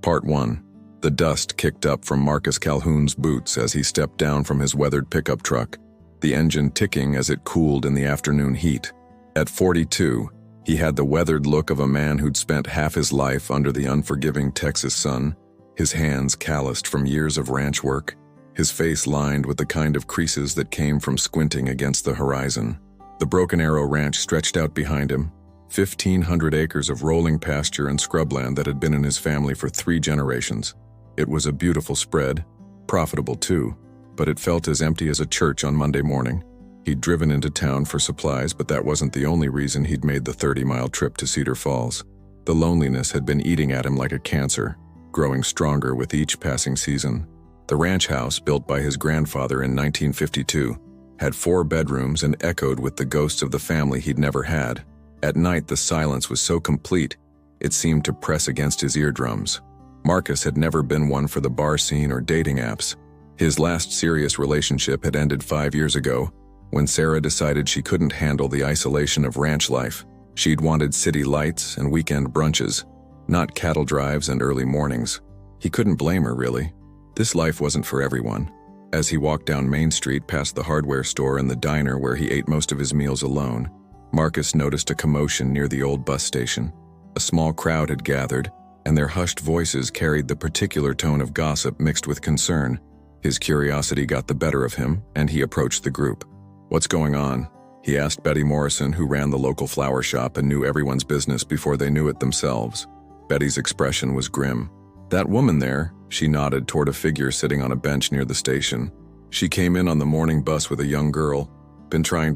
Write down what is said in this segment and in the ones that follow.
Part 1. The dust kicked up from Marcus Calhoun's boots as he stepped down from his weathered pickup truck, the engine ticking as it cooled in the afternoon heat. At 42, he had the weathered look of a man who'd spent half his life under the unforgiving Texas sun, his hands calloused from years of ranch work, his face lined with the kind of creases that came from squinting against the horizon. The Broken Arrow Ranch stretched out behind him, 1,500 acres of rolling pasture and scrubland that had been in his family for 3 generations. It was a beautiful spread, profitable too, but it felt as empty as a church on Monday morning. He'd driven into town for supplies, but that wasn't the only reason he'd made the 30-mile trip to Cedar Falls. The loneliness had been eating at him like a cancer, growing stronger with each passing season. The ranch house, built by his grandfather in 1952, had 4 bedrooms and echoed with the ghosts of the family he'd never had. At night, the silence was so complete, it seemed to press against his eardrums. Marcus had never been one for the bar scene or dating apps. His last serious relationship had ended 5 years ago, when Sarah decided she couldn't handle the isolation of ranch life. She'd wanted city lights and weekend brunches, not cattle drives and early mornings. He couldn't blame her, really. This life wasn't for everyone. As he walked down Main Street past the hardware store and the diner where he ate most of his meals alone, Marcus noticed a commotion near the old bus station. A small crowd had gathered, and their hushed voices carried the particular tone of gossip mixed with concern. His curiosity got the better of him, and he approached the group. "What's going on?" he asked Betty Morrison, who ran the local flower shop and knew everyone's business before they knew it themselves. Betty's expression was grim. "That woman there," she nodded toward a figure sitting on a bench near the station. "She came in on the morning bus with a young girl. Been trying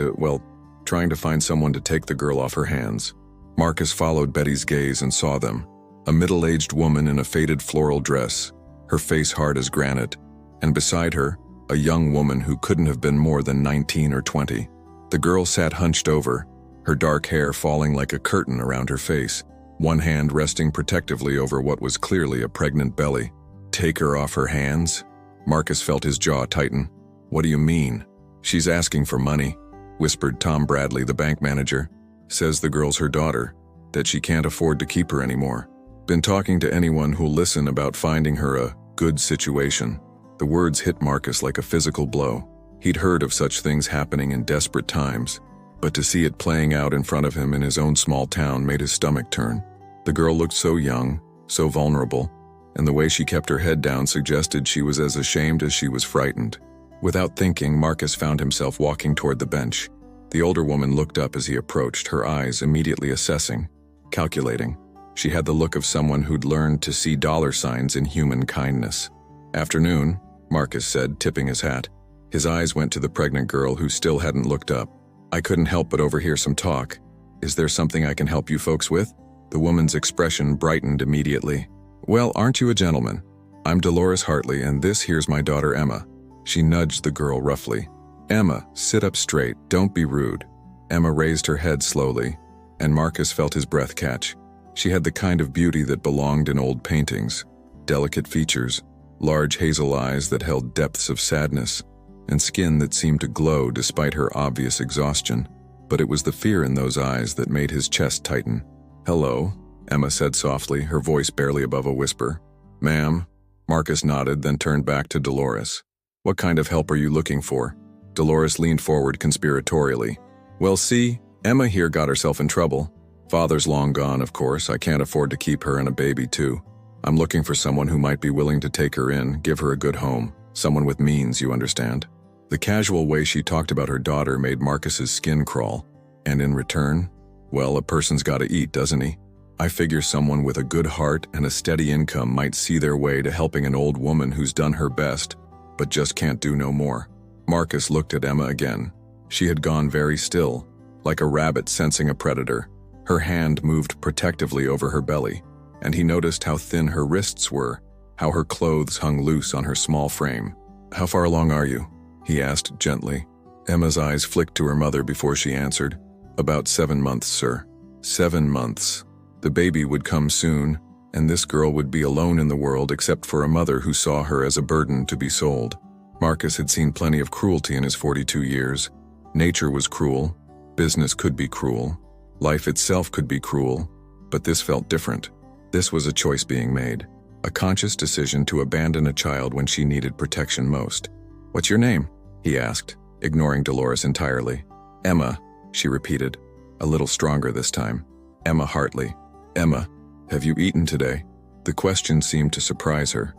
to find someone to take the girl off her hands." Marcus followed Betty's gaze and saw them. A middle-aged woman in a faded floral dress, her face hard as granite, and beside her, a young woman who couldn't have been more than 19 or 20. The girl sat hunched over, her dark hair falling like a curtain around her face, one hand resting protectively over what was clearly a pregnant belly. "Take her off her hands?" Marcus felt his jaw tighten. "What do you mean?" "She's asking for money," whispered Tom Bradley, the bank manager. "Says the girl's her daughter, that she can't afford to keep her anymore. Been talking to anyone who'll listen about finding her a good situation." The words hit Marcus like a physical blow. He'd heard of such things happening in desperate times, but to see it playing out in front of him in his own small town made his stomach turn. The girl looked so young, so vulnerable, and the way she kept her head down suggested she was as ashamed as she was frightened. Without thinking, Marcus found himself walking toward the bench. The older woman looked up as he approached, her eyes immediately assessing, calculating. She had the look of someone who'd learned to see dollar signs in human kindness. "Afternoon," Marcus said, tipping his hat. His eyes went to the pregnant girl who still hadn't looked up. "I couldn't help but overhear some talk. Is there something I can help you folks with?" The woman's expression brightened immediately. "Well, aren't you a gentleman? I'm Dolores Hartley, and this here's my daughter Emma." She nudged the girl roughly. "Emma, sit up straight, don't be rude." Emma raised her head slowly, and Marcus felt his breath catch. She had the kind of beauty that belonged in old paintings. Delicate features, large hazel eyes that held depths of sadness, and skin that seemed to glow despite her obvious exhaustion. But it was the fear in those eyes that made his chest tighten. "Hello," Emma said softly, her voice barely above a whisper. "Ma'am." Marcus nodded, then turned back to Dolores. "What kind of help are you looking for?" Dolores leaned forward conspiratorially. "Well, see, Emma here got herself in trouble. Father's long gone, of course. I can't afford to keep her and a baby, too. I'm looking for someone who might be willing to take her in, give her a good home. Someone with means, you understand?" The casual way she talked about her daughter made Marcus's skin crawl. And in return, well, a person's gotta eat, doesn't he? "I figure someone with a good heart and a steady income might see their way to helping an old woman who's done her best, but just can't do no more." Marcus looked at Emma again. She had gone very still, like a rabbit sensing a predator. Her hand moved protectively over her belly, and he noticed how thin her wrists were, how her clothes hung loose on her small frame. "How far along are you?" he asked gently. Emma's eyes flicked to her mother before she answered. "About 7 months, sir." 7 months. The baby would come soon, and this girl would be alone in the world except for a mother who saw her as a burden to be sold. Marcus had seen plenty of cruelty in his 42 years. Nature was cruel. Business could be cruel. Life itself could be cruel. But this felt different. This was a choice being made. A conscious decision to abandon a child when she needed protection most. "What's your name?" he asked, ignoring Dolores entirely. "Emma," she repeated, a little stronger this time. "Emma Hartley." "Emma, have you eaten today?" The question seemed to surprise her.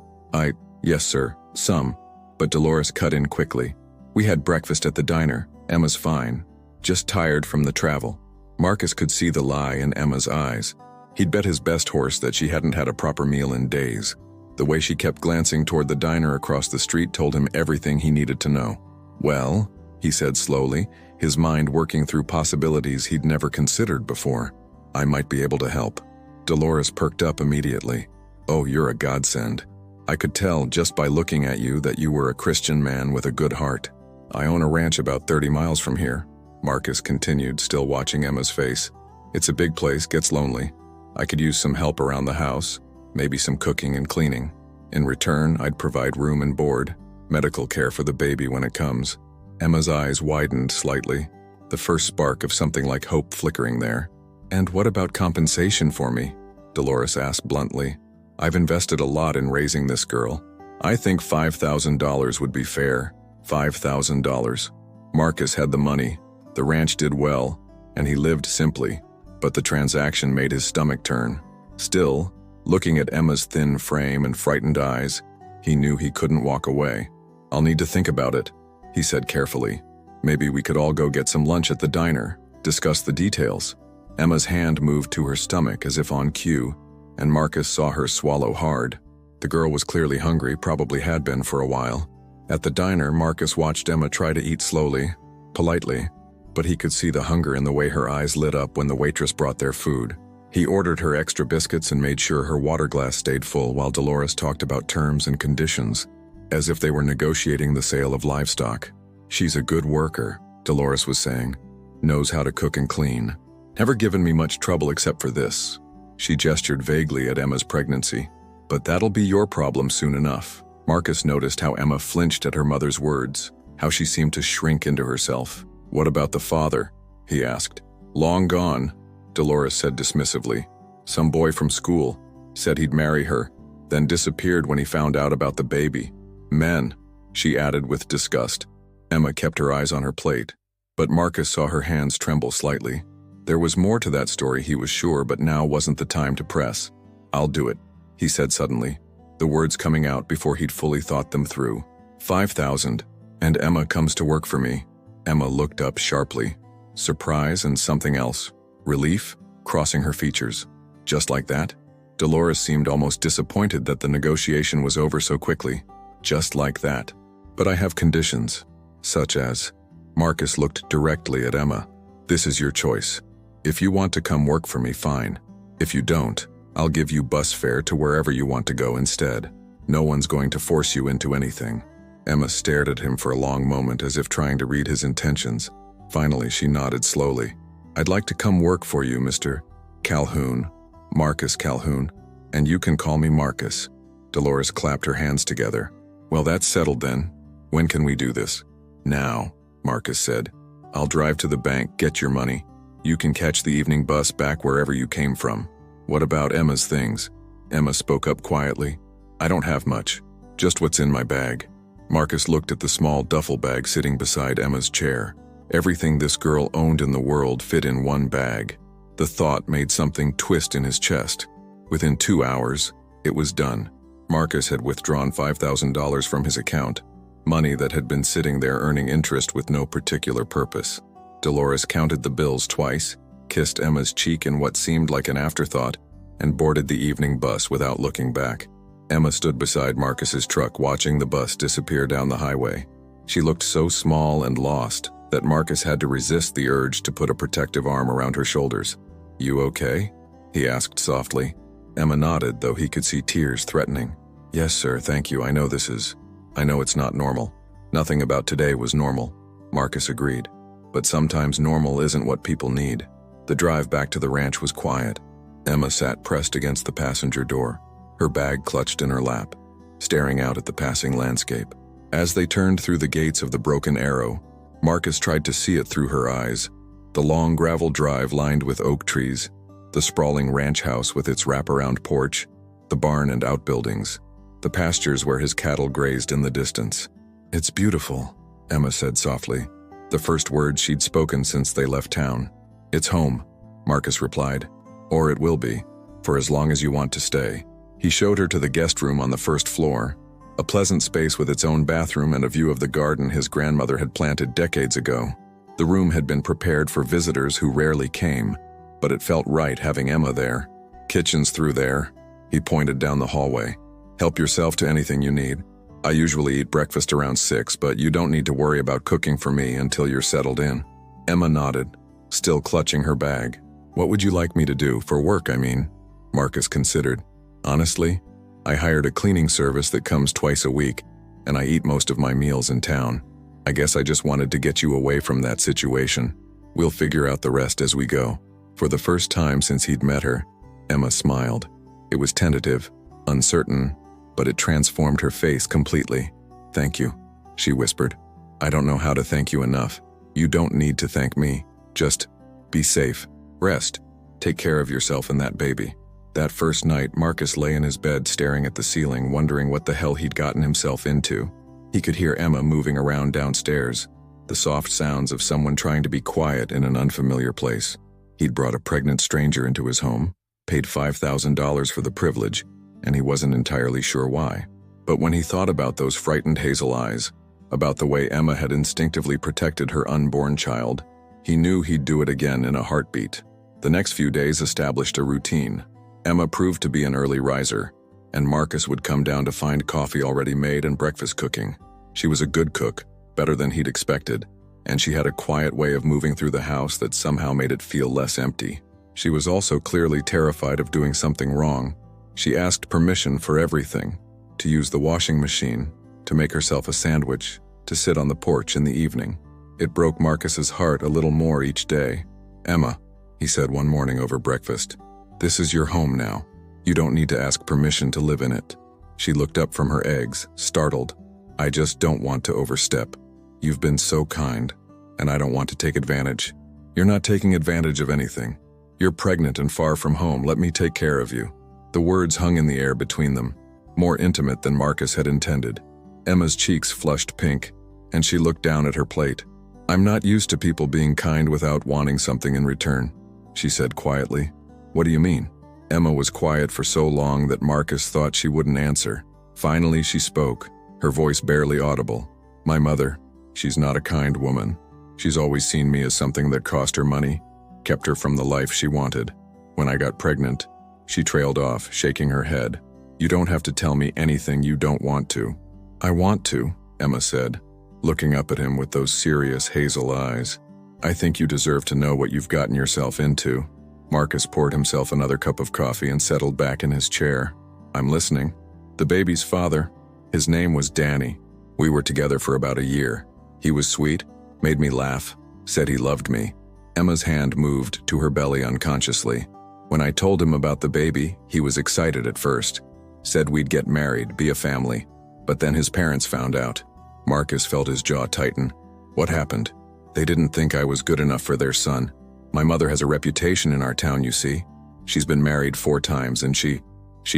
Yes, sir, some." But Dolores cut in quickly. "We had breakfast at the diner. Emma's fine. Just tired from the travel." Marcus could see the lie in Emma's eyes. He'd bet his best horse that she hadn't had a proper meal in days. The way she kept glancing toward the diner across the street told him everything he needed to know. "Well," he said slowly, his mind working through possibilities he'd never considered before, "I might be able to help." Dolores perked up immediately. "Oh, you're a godsend. I could tell just by looking at you that you were a Christian man with a good heart. I own a ranch about 30 miles from here," Marcus continued, still watching Emma's face. "It's a big place, gets lonely. I could use some help around the house, maybe some cooking and cleaning. In return, I'd provide room and board, medical care for the baby when it comes." Emma's eyes widened slightly, the first spark of something like hope flickering there. "And what about compensation for me?" Dolores asked bluntly. "I've invested a lot in raising this girl. I think $5,000 would be fair." $5,000. Marcus had the money, the ranch did well, and he lived simply, but the transaction made his stomach turn. Still, looking at Emma's thin frame and frightened eyes, he knew he couldn't walk away. "I'll need to think about it," he said carefully. "Maybe we could all go get some lunch at the diner, discuss the details." Emma's hand moved to her stomach as if on cue, and Marcus saw her swallow hard. The girl was clearly hungry, probably had been for a while. At the diner, Marcus watched Emma try to eat slowly, politely, but he could see the hunger in the way her eyes lit up when the waitress brought their food. He ordered her extra biscuits and made sure her water glass stayed full while Dolores talked about terms and conditions, as if they were negotiating the sale of livestock. "She's a good worker," Dolores was saying. "Knows how to cook and clean. Never given me much trouble except for this." She gestured vaguely at Emma's pregnancy. "But that'll be your problem soon enough." Marcus noticed how Emma flinched at her mother's words, how she seemed to shrink into herself. "What about the father?" he asked. "Long gone," Dolores said dismissively. "Some boy from school. Said he'd marry her, then disappeared when he found out about the baby. Men," she added with disgust. Emma kept her eyes on her plate, but Marcus saw her hands tremble slightly. There was more to that story, he was sure, but now wasn't the time to press. "I'll do it," he said suddenly, the words coming out before he'd fully thought them through. 5,000, and Emma comes to work for me." Emma looked up sharply. Surprise and something else. Relief crossing her features. "Just like that?" Dolores seemed almost disappointed that the negotiation was over so quickly. "Just like that. But I have conditions." "Such as?" Marcus looked directly at Emma. "This is your choice. If you want to come work for me, fine. If you don't, I'll give you bus fare to wherever you want to go instead. No one's going to force you into anything." Emma stared at him for a long moment as if trying to read his intentions. Finally, she nodded slowly. "I'd like to come work for you, Mr. Calhoun, Marcus Calhoun, and you can call me Marcus." Dolores clapped her hands together. "Well, that's settled then. When can we do this?" "Now," Marcus said. "I'll drive to the bank, get your money. You can catch the evening bus back wherever you came from." "What about Emma's things?" Emma spoke up quietly. "I don't have much, just what's in my bag." Marcus looked at the small duffel bag sitting beside Emma's chair. Everything this girl owned in the world fit in one bag. The thought made something twist in his chest. Within 2 hours, it was done. Marcus had withdrawn $5,000 from his account, money that had been sitting there earning interest with no particular purpose. Dolores counted the bills twice, kissed Emma's cheek in what seemed like an afterthought, and boarded the evening bus without looking back. Emma stood beside Marcus's truck watching the bus disappear down the highway. She looked so small and lost that Marcus had to resist the urge to put a protective arm around her shoulders. "You okay?" he asked softly. Emma nodded, though he could see tears threatening. "Yes, sir, thank you. I know it's not normal. Nothing about today was normal," Marcus agreed. "But sometimes normal isn't what people need." The drive back to the ranch was quiet. Emma sat pressed against the passenger door, her bag clutched in her lap, staring out at the passing landscape. As they turned through the gates of the Broken Arrow, Marcus tried to see it through her eyes. The long gravel drive lined with oak trees, the sprawling ranch house with its wraparound porch, the barn and outbuildings, the pastures where his cattle grazed in the distance. "It's beautiful," Emma said softly, the first words she'd spoken since they left town. "It's home," Marcus replied. "Or it will be, for as long as you want to stay." He showed her to the guest room on the first floor, a pleasant space with its own bathroom and a view of the garden his grandmother had planted decades ago. The room had been prepared for visitors who rarely came, but it felt right having Emma there. "Kitchen's through there," he pointed down the hallway. "Help yourself to anything you need. I usually eat breakfast around 6, but you don't need to worry about cooking for me until you're settled in." Emma nodded, still clutching her bag. "What would you like me to do, for work, I mean?" Marcus considered. "Honestly, I hired a cleaning service that comes twice a week, and I eat most of my meals in town. I guess I just wanted to get you away from that situation. We'll figure out the rest as we go." For the first time since he'd met her, Emma smiled. It was tentative, uncertain, but it transformed her face completely. "Thank you," she whispered. "I don't know how to thank you enough. You don't need to thank me. Just be safe, rest, take care of yourself and that baby." That first night, Marcus lay in his bed staring at the ceiling, wondering what the hell he'd gotten himself into. He could hear Emma moving around downstairs, the soft sounds of someone trying to be quiet in an unfamiliar place. He'd brought a pregnant stranger into his home, paid $5,000 for the privilege, and he wasn't entirely sure why. But when he thought about those frightened hazel eyes, about the way Emma had instinctively protected her unborn child, he knew he'd do it again in a heartbeat. The next few days established a routine. Emma proved to be an early riser, and Marcus would come down to find coffee already made and breakfast cooking. She was a good cook, better than he'd expected, and she had a quiet way of moving through the house that somehow made it feel less empty. She was also clearly terrified of doing something wrong. She asked permission for everything: to use the washing machine, to make herself a sandwich, to sit on the porch in the evening. It broke Marcus's heart a little more each day. "Emma," he said one morning over breakfast, "this is your home now. You don't need to ask permission to live in it." She looked up from her eggs, startled. "I just don't want to overstep. You've been so kind, and I don't want to take advantage." "You're not taking advantage of anything. You're pregnant and far from home. Let me take care of you." The words hung in the air between them, more intimate than Marcus had intended. Emma's cheeks flushed pink, and she looked down at her plate. "I'm not used to people being kind without wanting something in return," she said quietly. "What do you mean?" Emma was quiet for so long that Marcus thought she wouldn't answer. Finally she spoke, her voice barely audible. "My mother, she's not a kind woman. She's always seen me as something that cost her money, kept her from the life she wanted. When I got pregnant," she trailed off, shaking her head. "You don't have to tell me anything you don't want to." "I want to," Emma said, looking up at him with those serious hazel eyes. "I think you deserve to know what you've gotten yourself into." Marcus poured himself another cup of coffee and settled back in his chair. "I'm listening." "The baby's father, his name was Danny. We were together for about a year. He was sweet, made me laugh, said he loved me." Emma's hand moved to her belly unconsciously. "When I told him about the baby, he was excited at first. Said we'd get married, be a family. But then his parents found out." Marcus felt his jaw tighten. "What happened?" "They didn't think I was good enough for their son. My mother has a reputation in our town, you see. She's been married 4 times and she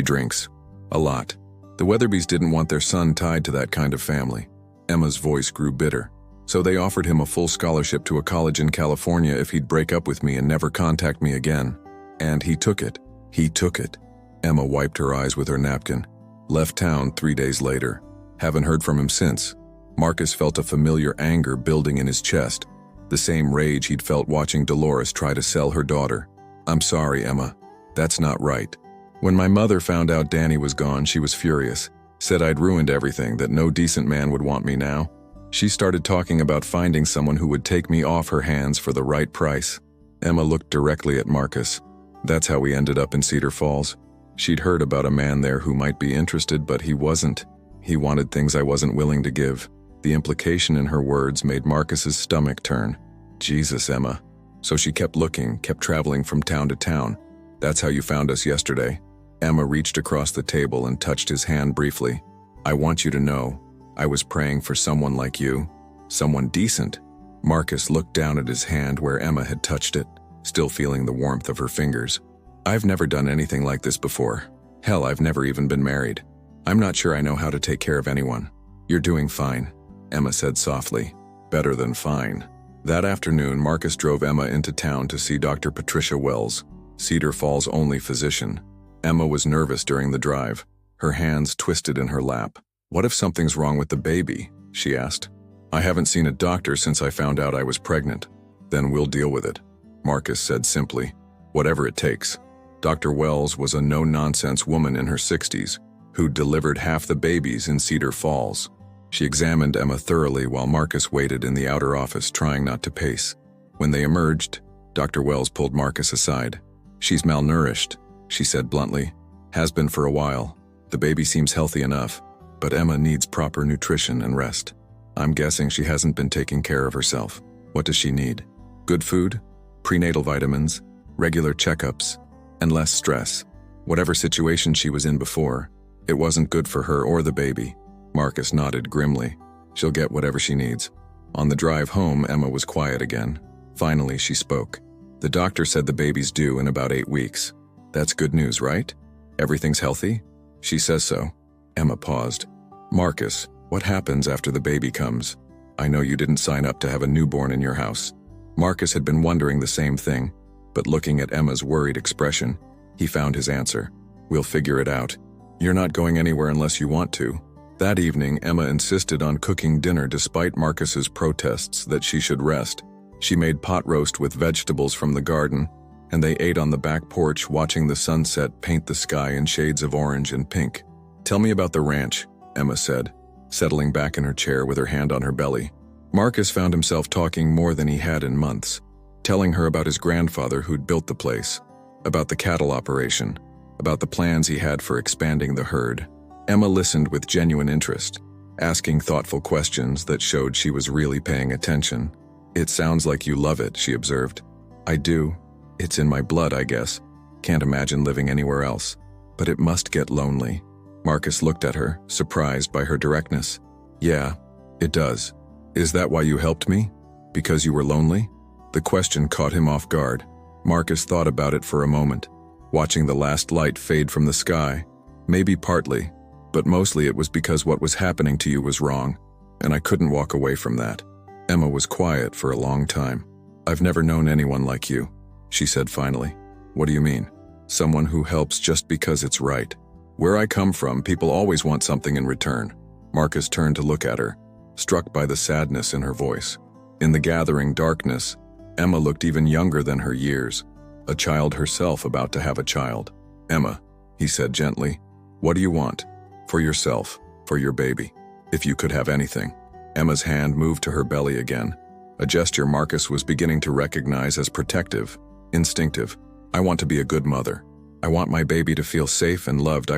drinks. A lot. The Weatherbys didn't want their son tied to that kind of family." Emma's voice grew bitter. "So they offered him a full scholarship to a college in California if he'd break up with me and never contact me again. And he took it. He took it." Emma wiped her eyes with her napkin. "Left town 3 days later. Haven't heard from him since." Marcus felt a familiar anger building in his chest, the same rage he'd felt watching Dolores try to sell her daughter. "I'm sorry, Emma. That's not right. When my mother found out Danny was gone, she was furious. Said I'd ruined everything, that no decent man would want me now. She started talking about finding someone who would take me off her hands for the right price." Emma looked directly at Marcus. "That's how we ended up in Cedar Falls. She'd heard about a man there who might be interested, but he wasn't. He wanted things I wasn't willing to give." The implication in her words made Marcus's stomach turn. "Jesus, Emma. So she kept looking, kept traveling from town to town. That's how you found us yesterday." Emma reached across the table and touched his hand briefly. "I want you to know, I was praying for someone like you. Someone decent." Marcus looked down at his hand where Emma had touched it, still feeling the warmth of her fingers. "I've never done anything like this before," Hell, I've never even been married. I'm not sure I know how to take care of anyone. You're doing fine, Emma said softly. Better than fine. That afternoon, Marcus drove Emma into town to see Dr. Patricia Wells, Cedar Falls' only physician. Emma was nervous during the drive, her hands twisted in her lap. What if something's wrong with the baby? She asked. I haven't seen a doctor since I found out I was pregnant. Then we'll deal with it, Marcus said simply. Whatever it takes. Dr. Wells was a no-nonsense woman in her 60s who'd delivered half the babies in Cedar Falls. She examined Emma thoroughly while Marcus waited in the outer office, trying not to pace. When they emerged, Dr. Wells pulled Marcus aside. She's malnourished, she said bluntly. Has been for a while. The baby seems healthy enough, but Emma needs proper nutrition and rest. I'm guessing she hasn't been taking care of herself. What does she need? Good food, prenatal vitamins, regular checkups, and less stress. Whatever situation she was in before, it wasn't good for her or the baby. Marcus nodded grimly. She'll get whatever she needs. On the drive home, Emma was quiet again. Finally, she spoke. The doctor said the baby's due in about 8 weeks. That's good news, right? Everything's healthy? She says so. Emma paused. Marcus, what happens after the baby comes? I know you didn't sign up to have a newborn in your house. Marcus had been wondering the same thing, but looking at Emma's worried expression, he found his answer. We'll figure it out. You're not going anywhere unless you want to. That evening, Emma insisted on cooking dinner despite Marcus's protests that she should rest. She made pot roast with vegetables from the garden, and they ate on the back porch watching the sunset paint the sky in shades of orange and pink. Tell me about the ranch, Emma said, settling back in her chair with her hand on her belly. Marcus found himself talking more than he had in months, telling her about his grandfather who'd built the place, about the cattle operation, about the plans he had for expanding the herd. Emma listened with genuine interest, asking thoughtful questions that showed she was really paying attention. It sounds like you love it, she observed. I do. It's in my blood, I guess. Can't imagine living anywhere else. But it must get lonely. Marcus looked at her, surprised by her directness. Yeah, it does. Is that why you helped me? Because you were lonely? The question caught him off guard. Marcus thought about it for a moment, watching the last light fade from the sky. Maybe partly, but mostly it was because what was happening to you was wrong, and I couldn't walk away from that. Emma was quiet for a long time. I've never known anyone like you, she said finally. What do you mean? Someone who helps just because it's right. Where I come from, people always want something in return. Marcus turned to look at her, struck by the sadness in her voice. In the gathering darkness, Emma looked even younger than her years, a child herself about to have a child. Emma, he said gently, what do you want? For yourself, for your baby. If you could have anything. Emma's hand moved to her belly again, a gesture Marcus was beginning to recognize as protective, instinctive. I want to be a good mother. I want my baby to feel safe and loved.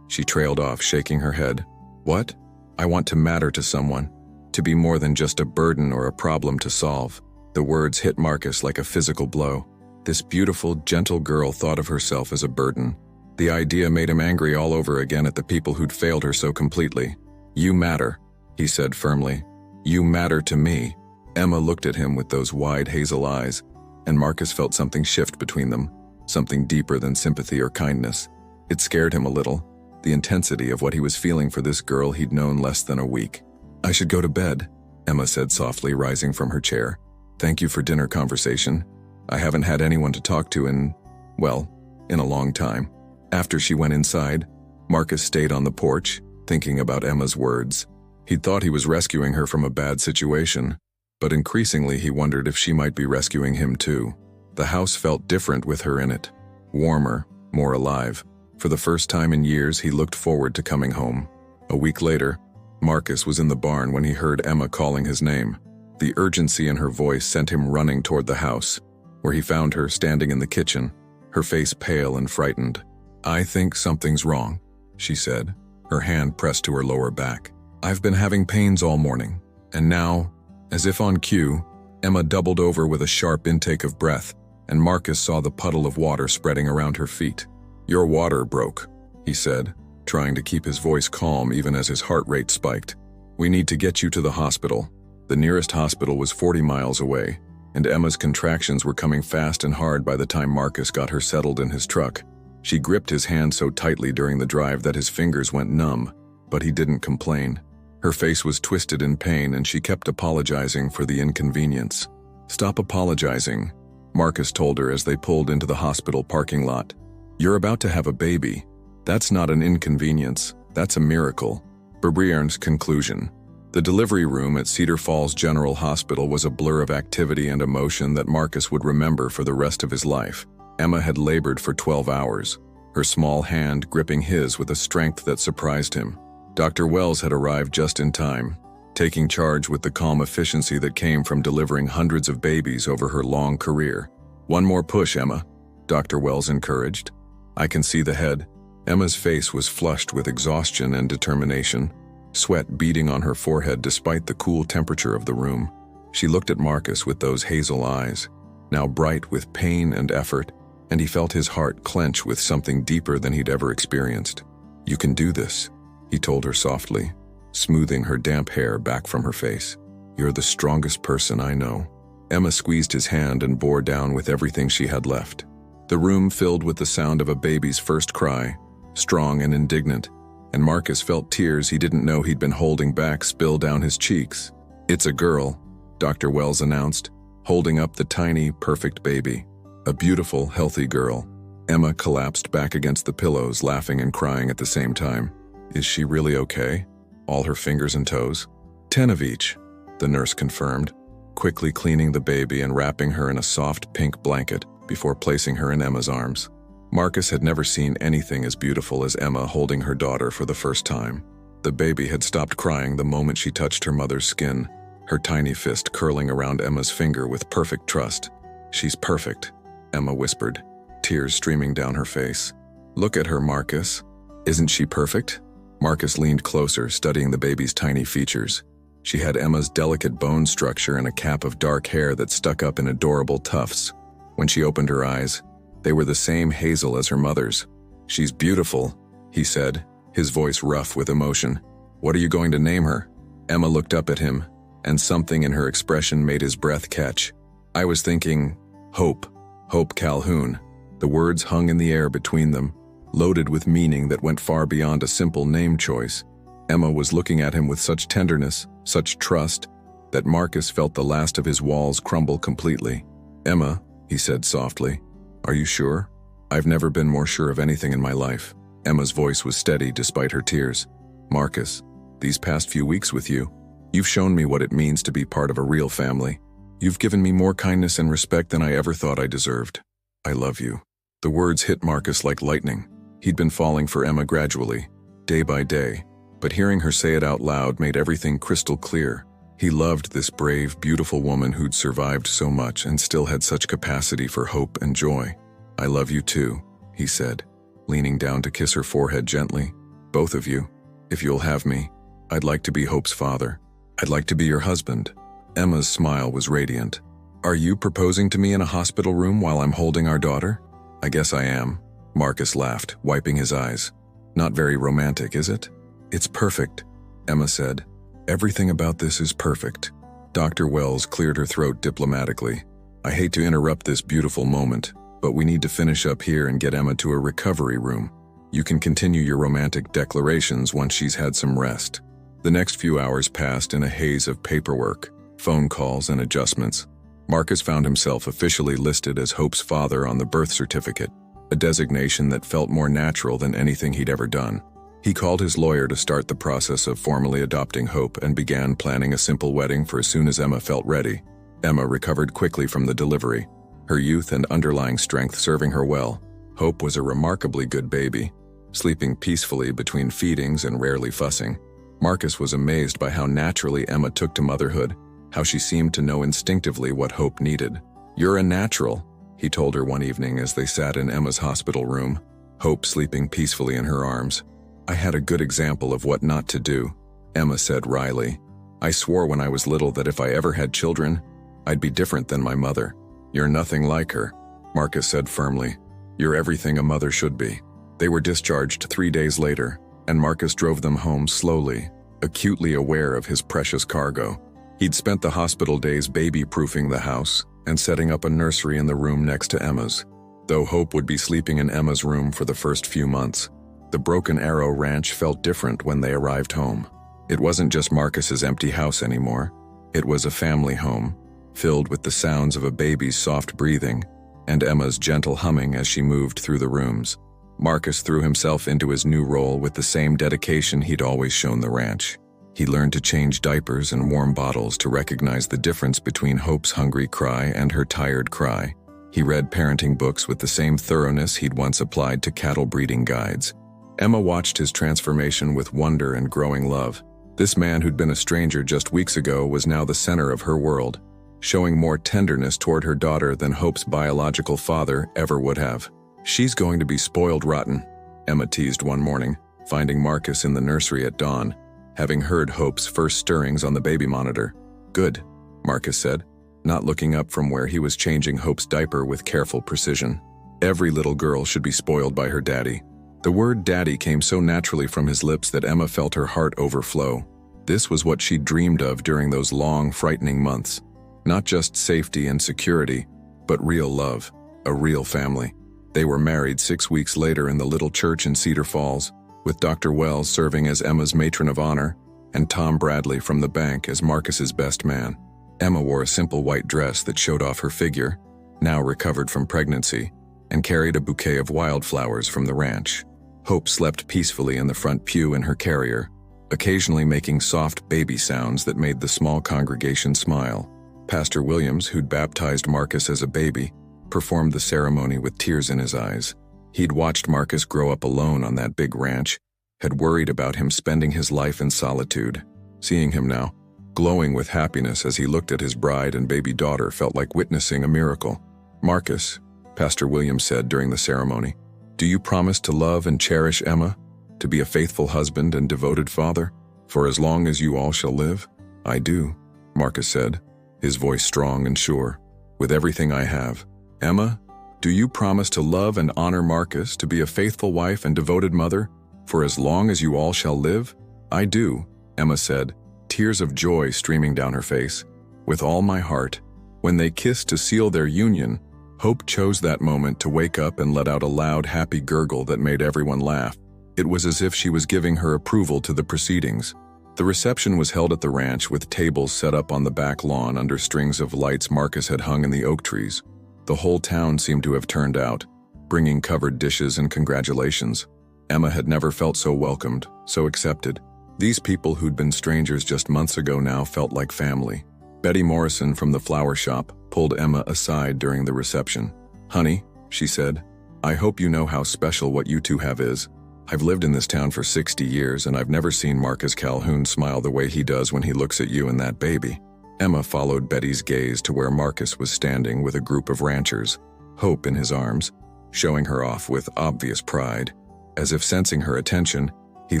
She trailed off, shaking her head. What? I want to matter to someone, to be more than just a burden or a problem to solve. The words hit Marcus like a physical blow. This beautiful, gentle girl thought of herself as a burden. The idea made him angry all over again at the people who'd failed her so completely. You matter, he said firmly. You matter to me. Emma looked at him with those wide hazel eyes, and Marcus felt something shift between them, something deeper than sympathy or kindness. It scared him a little, the intensity of what he was feeling for this girl he'd known less than a week. I should go to bed, Emma said softly, rising from her chair. Thank you for dinner conversation. I haven't had anyone to talk to in a long time. After she went inside, Marcus stayed on the porch, thinking about Emma's words. He'd thought he was rescuing her from a bad situation, but increasingly he wondered if she might be rescuing him too. The house felt different with her in it, warmer, more alive. For the first time in years, he looked forward to coming home. A week later, Marcus was in the barn when he heard Emma calling his name. The urgency in her voice sent him running toward the house, where he found her standing in the kitchen, her face pale and frightened. I think something's wrong, she said, her hand pressed to her lower back. I've been having pains all morning, and now, as if on cue, Emma doubled over with a sharp intake of breath, and Marcus saw the puddle of water spreading around her feet. Your water broke, he said, trying to keep his voice calm even as his heart rate spiked. We need to get you to the hospital. The nearest hospital was 40 miles away, and Emma's contractions were coming fast and hard by the time Marcus got her settled in his truck. She gripped his hand so tightly during the drive that his fingers went numb, but he didn't complain. Her face was twisted in pain and she kept apologizing for the inconvenience. "Stop apologizing," Marcus told her as they pulled into the hospital parking lot. "You're about to have a baby. That's not an inconvenience, that's a miracle." Brienne's conclusion. The delivery room at Cedar Falls General Hospital was a blur of activity and emotion that Marcus would remember for the rest of his life. Emma had labored for 12 hours, her small hand gripping his with a strength that surprised him. Dr. Wells had arrived just in time, taking charge with the calm efficiency that came from delivering hundreds of babies over her long career. "One more push, Emma," Dr. Wells encouraged. "I can see the head." Emma's face was flushed with exhaustion and determination, sweat beading on her forehead despite the cool temperature of the room. She looked at Marcus with those hazel eyes, now bright with pain and effort, and he felt his heart clench with something deeper than he'd ever experienced. "You can do this," he told her softly, smoothing her damp hair back from her face. "You're the strongest person I know." Emma squeezed his hand and bore down with everything she had left. The room filled with the sound of a baby's first cry, strong and indignant, and Marcus felt tears he didn't know he'd been holding back spill down his cheeks. "It's a girl," Dr. Wells announced, holding up the tiny, perfect baby. "A beautiful, healthy girl." Emma collapsed back against the pillows, laughing and crying at the same time. "Is she really okay? All her fingers and toes?" "10 of each," the nurse confirmed, quickly cleaning the baby and wrapping her in a soft pink blanket before placing her in Emma's arms. Marcus had never seen anything as beautiful as Emma holding her daughter for the first time. The baby had stopped crying the moment she touched her mother's skin, her tiny fist curling around Emma's finger with perfect trust. "She's perfect," Emma whispered, tears streaming down her face. "Look at her, Marcus. Isn't she perfect?" Marcus leaned closer, studying the baby's tiny features. She had Emma's delicate bone structure and a cap of dark hair that stuck up in adorable tufts. When she opened her eyes, they were the same hazel as her mother's. "She's beautiful," he said, his voice rough with emotion. "What are you going to name her?" Emma looked up at him, and something in her expression made his breath catch. "I was thinking, Hope. Hope Calhoun." The words hung in the air between them, loaded with meaning that went far beyond a simple name choice. Emma was looking at him with such tenderness, such trust, that Marcus felt the last of his walls crumble completely. "Emma," he said softly, "are you sure?" "I've never been more sure of anything in my life." Emma's voice was steady despite her tears. "Marcus, these past few weeks with you, you've shown me what it means to be part of a real family. You've given me more kindness and respect than I ever thought I deserved. I love you." The words hit Marcus like lightning. He'd been falling for Emma gradually, day by day, but hearing her say it out loud made everything crystal clear. He loved this brave, beautiful woman who'd survived so much and still had such capacity for hope and joy. "I love you too," he said, leaning down to kiss her forehead gently. "Both of you. If you'll have me, I'd like to be Hope's father. I'd like to be your husband." Emma's smile was radiant. "Are you proposing to me in a hospital room while I'm holding our daughter?" "I guess I am," Marcus laughed, wiping his eyes. "Not very romantic, is it?" "It's perfect," Emma said. "Everything about this is perfect." Dr. Wells cleared her throat diplomatically. "I hate to interrupt this beautiful moment, but we need to finish up here and get Emma to a recovery room. You can continue your romantic declarations once she's had some rest." The next few hours passed in a haze of paperwork, phone calls, and adjustments. Marcus found himself officially listed as Hope's father on the birth certificate, a designation that felt more natural than anything he'd ever done. He called his lawyer to start the process of formally adopting Hope and began planning a simple wedding for as soon as Emma felt ready. Emma recovered quickly from the delivery, her youth and underlying strength serving her well. Hope was a remarkably good baby, sleeping peacefully between feedings and rarely fussing. Marcus was amazed by how naturally Emma took to motherhood, how she seemed to know instinctively what Hope needed. "You're a natural," he told her one evening as they sat in Emma's hospital room, Hope sleeping peacefully in her arms. "I had a good example of what not to do," Emma said wryly. "I swore when I was little that if I ever had children, I'd be different than my mother." "You're nothing like her," Marcus said firmly. "You're everything a mother should be." They were discharged 3 days later, and Marcus drove them home slowly, acutely aware of his precious cargo. He'd spent the hospital days baby-proofing the house and setting up a nursery in the room next to Emma's. Though Hope would be sleeping in Emma's room for the first few months, the Broken Arrow Ranch felt different when they arrived home. It wasn't just Marcus's empty house anymore. It was a family home, filled with the sounds of a baby's soft breathing and Emma's gentle humming as she moved through the rooms. Marcus threw himself into his new role with the same dedication he'd always shown the ranch. He learned to change diapers and warm bottles to recognize the difference between Hope's hungry cry and her tired cry. He read parenting books with the same thoroughness he'd once applied to cattle breeding guides. Emma watched his transformation with wonder and growing love. This man who'd been a stranger just weeks ago was now the center of her world, showing more tenderness toward her daughter than Hope's biological father ever would have. "She's going to be spoiled rotten," Emma teased one morning, finding Marcus in the nursery at dawn, having heard Hope's first stirrings on the baby monitor. "Good," Marcus said, not looking up from where he was changing Hope's diaper with careful precision. "Every little girl should be spoiled by her daddy." The word daddy came so naturally from his lips that Emma felt her heart overflow. This was what she'd dreamed of during those long, frightening months. Not just safety and security, but real love, a real family. They were married 6 weeks later in the little church in Cedar Falls, with Dr. Wells serving as Emma's matron of honor and Tom Bradley from the bank as Marcus's best man. Emma wore a simple white dress that showed off her figure, now recovered from pregnancy, and carried a bouquet of wildflowers from the ranch. Hope slept peacefully in the front pew in her carrier, occasionally making soft baby sounds that made the small congregation smile. Pastor Williams, who'd baptized Marcus as a baby, performed the ceremony with tears in his eyes. He'd watched Marcus grow up alone on that big ranch, had worried about him spending his life in solitude. Seeing him now, glowing with happiness as he looked at his bride and baby daughter, felt like witnessing a miracle. "Marcus," Pastor Williams said during the ceremony, "do you promise to love and cherish Emma, to be a faithful husband and devoted father, for as long as you all shall live?" "I do," Marcus said, his voice strong and sure. "With everything I have." "Emma, do you promise to love and honor Marcus, to be a faithful wife and devoted mother, for as long as you all shall live?" "I do," Emma said, tears of joy streaming down her face. "With all my heart." When they kissed to seal their union, Hope chose that moment to wake up and let out a loud, happy gurgle that made everyone laugh. It was as if she was giving her approval to the proceedings. The reception was held at the ranch with tables set up on the back lawn under strings of lights Marcus had hung in the oak trees. The whole town seemed to have turned out, bringing covered dishes and congratulations. Emma had never felt so welcomed, so accepted. These people who'd been strangers just months ago now felt like family. Betty Morrison from the flower shop pulled Emma aside during the reception. "Honey," she said, "I hope you know how special what you two have is. I've lived in this town for 60 years and I've never seen Marcus Calhoun smile the way he does when he looks at you and that baby." Emma followed Betty's gaze to where Marcus was standing with a group of ranchers, Hope in his arms, showing her off with obvious pride. As if sensing her attention, he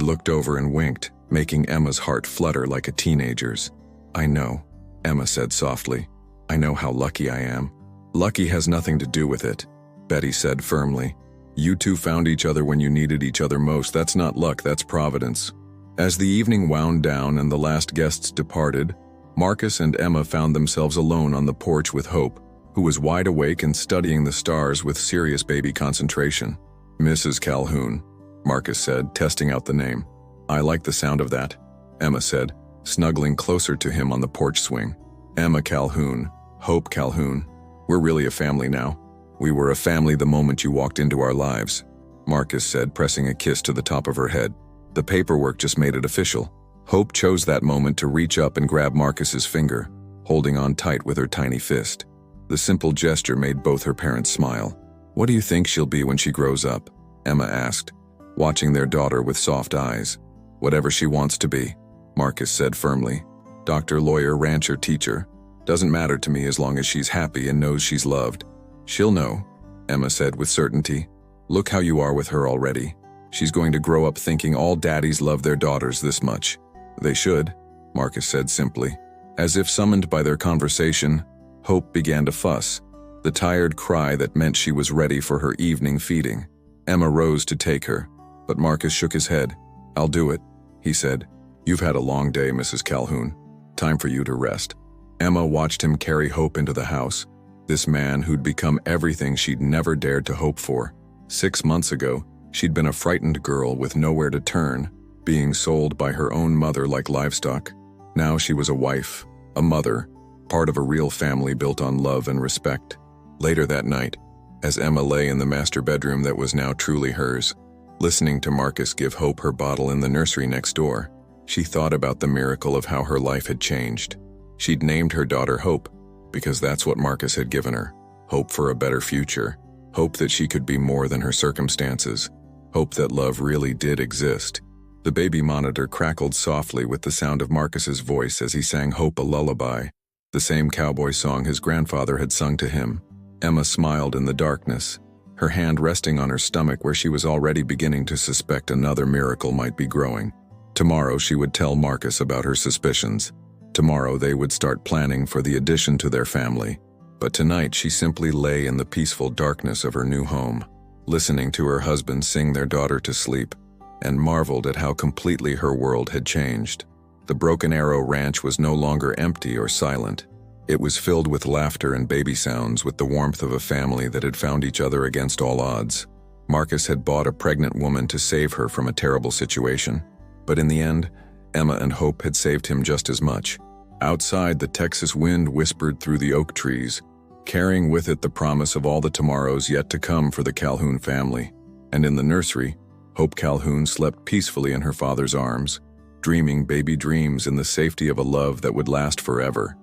looked over and winked, making Emma's heart flutter like a teenager's. "I know," Emma said softly. "I know how lucky I am." "Lucky has nothing to do with it," Betty said firmly. "You two found each other when you needed each other most. That's not luck, that's providence." As the evening wound down and the last guests departed, Marcus and Emma found themselves alone on the porch with Hope, who was wide awake and studying the stars with serious baby concentration. "Mrs. Calhoun," Marcus said, testing out the name. "I like the sound of that," Emma said, snuggling closer to him on the porch swing. "Emma Calhoun, Hope Calhoun. We're really a family now. We were a family the moment you walked into our lives," Marcus said, pressing a kiss to the top of her head. "The paperwork just made it official." Hope chose that moment to reach up and grab Marcus's finger, holding on tight with her tiny fist. The simple gesture made both her parents smile. "What do you think she'll be when she grows up?" Emma asked, watching their daughter with soft eyes. "Whatever she wants to be," Marcus said firmly. "Doctor, lawyer, rancher, teacher. Doesn't matter to me as long as she's happy and knows she's loved." "She'll know," Emma said with certainty. "Look how you are with her already. She's going to grow up thinking all daddies love their daughters this much." "They should," Marcus said simply. As if summoned by their conversation, Hope began to fuss, the tired cry that meant she was ready for her evening feeding. Emma rose to take her, but Marcus shook his head. "I'll do it," he said. "You've had a long day, Mrs. Calhoun. Time for you to rest." Emma watched him carry Hope into the house. This man who'd become everything she'd never dared to hope for. 6 months ago, she'd been a frightened girl with nowhere to turn, being sold by her own mother like livestock. Now she was a wife, a mother, part of a real family built on love and respect. Later that night, as Emma lay in the master bedroom that was now truly hers, listening to Marcus give Hope her bottle in the nursery next door, she thought about the miracle of how her life had changed. She'd named her daughter Hope, because that's what Marcus had given her. Hope for a better future. Hope that she could be more than her circumstances. Hope that love really did exist. The baby monitor crackled softly with the sound of Marcus's voice as he sang Hope a lullaby, the same cowboy song his grandfather had sung to him. Emma smiled in the darkness, her hand resting on her stomach where she was already beginning to suspect another miracle might be growing. Tomorrow she would tell Marcus about her suspicions. Tomorrow they would start planning for the addition to their family. But tonight she simply lay in the peaceful darkness of her new home, listening to her husband sing their daughter to sleep, and marveled at how completely her world had changed. The Broken Arrow Ranch was no longer empty or silent. It was filled with laughter and baby sounds, with the warmth of a family that had found each other against all odds. Marcus had bought a pregnant woman to save her from a terrible situation. But in the end, Emma and Hope had saved him just as much. Outside, the Texas wind whispered through the oak trees, carrying with it the promise of all the tomorrows yet to come for the Calhoun family. And in the nursery, Hope Calhoun slept peacefully in her father's arms, dreaming baby dreams in the safety of a love that would last forever.